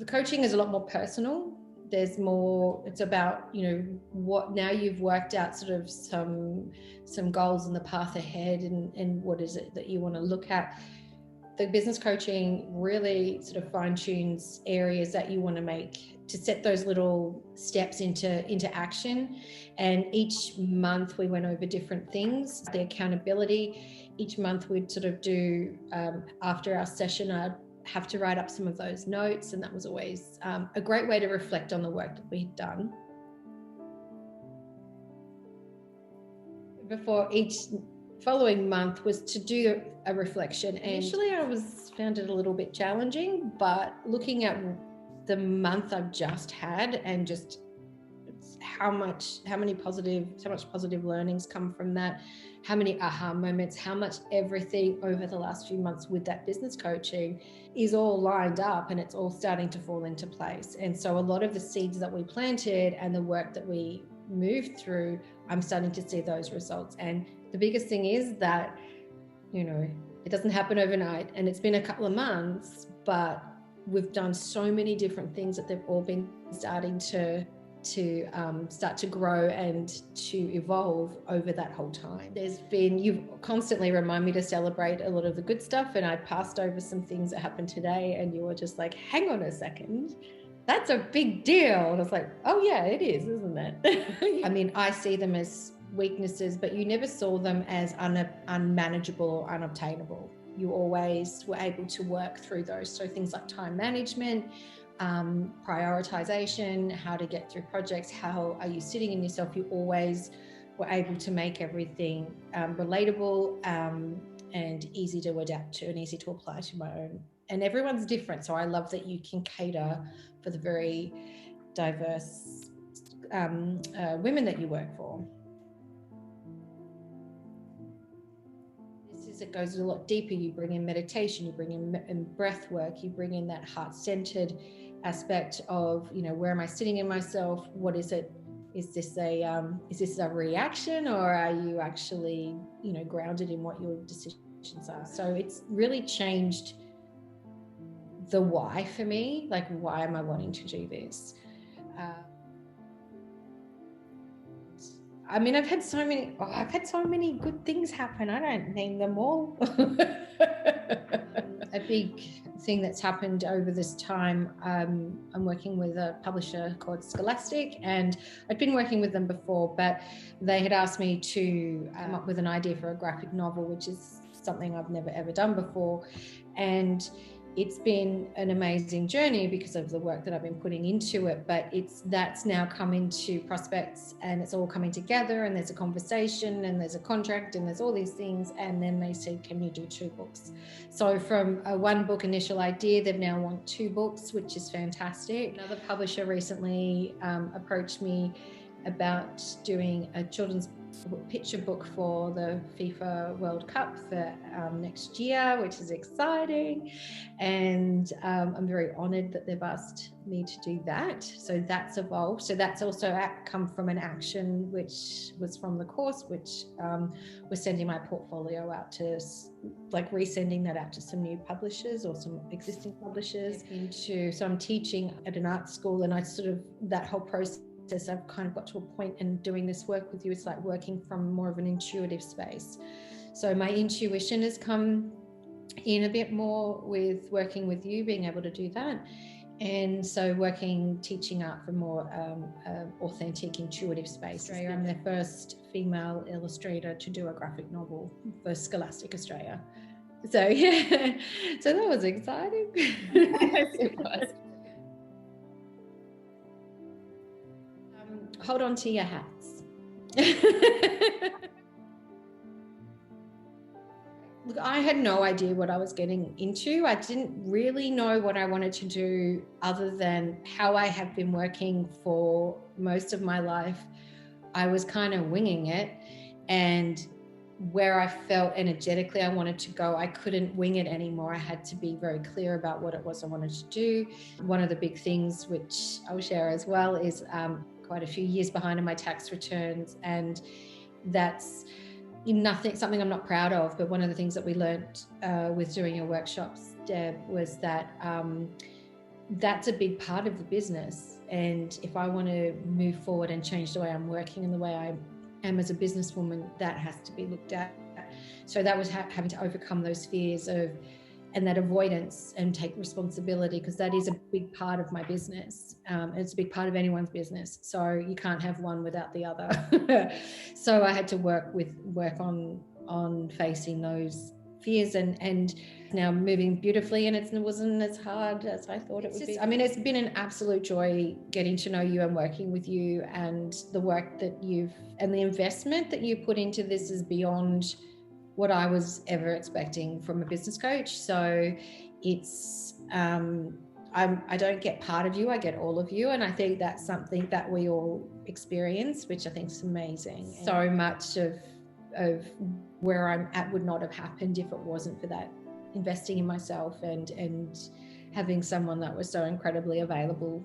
The coaching is a lot more personal. There's more, it's about, what now you've worked out sort of some goals and the path ahead and what is it that you want to look at. The business coaching really sort of fine tunes areas that you want to make to set those little steps into action. And each month we went over different things. The accountability, each month we'd sort of do, after our session, I'd have to write up some of those notes, and that was always a great way to reflect on the work that we'd done. Before each following month was to do a reflection. And initially I found it a little bit challenging, but looking at the month I've just had and just how much positive learnings come from that, how many aha moments, how much everything over the last few months with that business coaching is all lined up and it's all starting to fall into place. And so a lot of the seeds that we planted and the work that we moved through, I'm starting to see those results. And the biggest thing is that, it doesnto happen overnight, and it's been a couple of months, but we've done so many different things that they've all been starting to start to grow and to evolve over that whole time. You've constantly remind me to celebrate a lot of the good stuff, and I passed over some things that happened today and you were just like, hang on a second, that's a big deal. And I was like, oh yeah, it is, isn't it? I mean, I see them as weaknesses, but you never saw them as unmanageable or unobtainable. You always were able to work through those. So things like time management, prioritization, how to get through projects, how are you sitting in yourself, you always were able to make everything relatable and easy to adapt to and easy to apply to my own. And everyone's different, so I love that you can cater for the very diverse women that you work for. It goes a lot deeper. You bring in meditation, you bring in breath work, you bring in that heart-centered aspect of, where am I sitting in myself? What is it? Is this a reaction, or are you actually, grounded in what your decisions are? So it's really changed the why for me. Like, why am I wanting to do this? I mean, I've had so many good things happen. I don't name them all. A big thing that's happened over this time, I'm working with a publisher called Scholastic, and I'd been working with them before, but they had asked me to come up with an idea for a graphic novel, which is something I've never ever done before. And it's been an amazing journey because of the work that I've been putting into it, but that's now come into prospects and it's all coming together, and there's a conversation and there's a contract and there's all these things, and then they said, can you do 2 books? So from a 1-book initial idea, they've now want 2 books, which is fantastic. Another publisher recently approached me about doing a children's picture book for the FIFA World Cup for next year, which is exciting, and I'm very honoured that they've asked me to do that. So that's evolved. So that's also come from an action which was from the course, which was sending my portfolio out to, resending that out to some new publishers or some existing publishers. So I'm teaching at an art school, and that whole process, I've kind of got to a point in doing this work with you, it's like working from more of an intuitive space. So my intuition has come in a bit more with working with you, being able to do that. And so teaching art from more authentic, intuitive space. I'm the first female illustrator to do a graphic novel for Scholastic Australia. So yeah, so that was exciting. Yes, it was. Hold on to your hats. Look, I had no idea what I was getting into. I didn't really know what I wanted to do other than how I have been working for most of my life. I was kind of winging it, and where I felt energetically I wanted to go, I couldn't wing it anymore. I had to be very clear about what it was I wanted to do. One of the big things, which I'll share as well, is quite a few years behind in my tax returns, and that's something I'm not proud of, but one of the things that we learned with doing your workshops, Deb, was that that's a big part of the business. And if I want to move forward and change the way I'm working and the way I am as a businesswoman, that has to be looked at. So that was having to overcome those fears and that avoidance and take responsibility, because that is a big part of my business. It's a big part of anyone's business. So you can't have one without the other. So I had to work on facing those fears and now moving beautifully, and it wasn't as hard as I thought it would be. I mean, it's been an absolute joy getting to know you and working with you, and the work that and the investment that you put into this is beyond what I was ever expecting from a business coach. So it's I don't get part of you, I get all of you, and I think that's something that we all experience, which I think is amazing. So much of where I'm at would not have happened if it wasn't for that investing in myself and having someone that was so incredibly available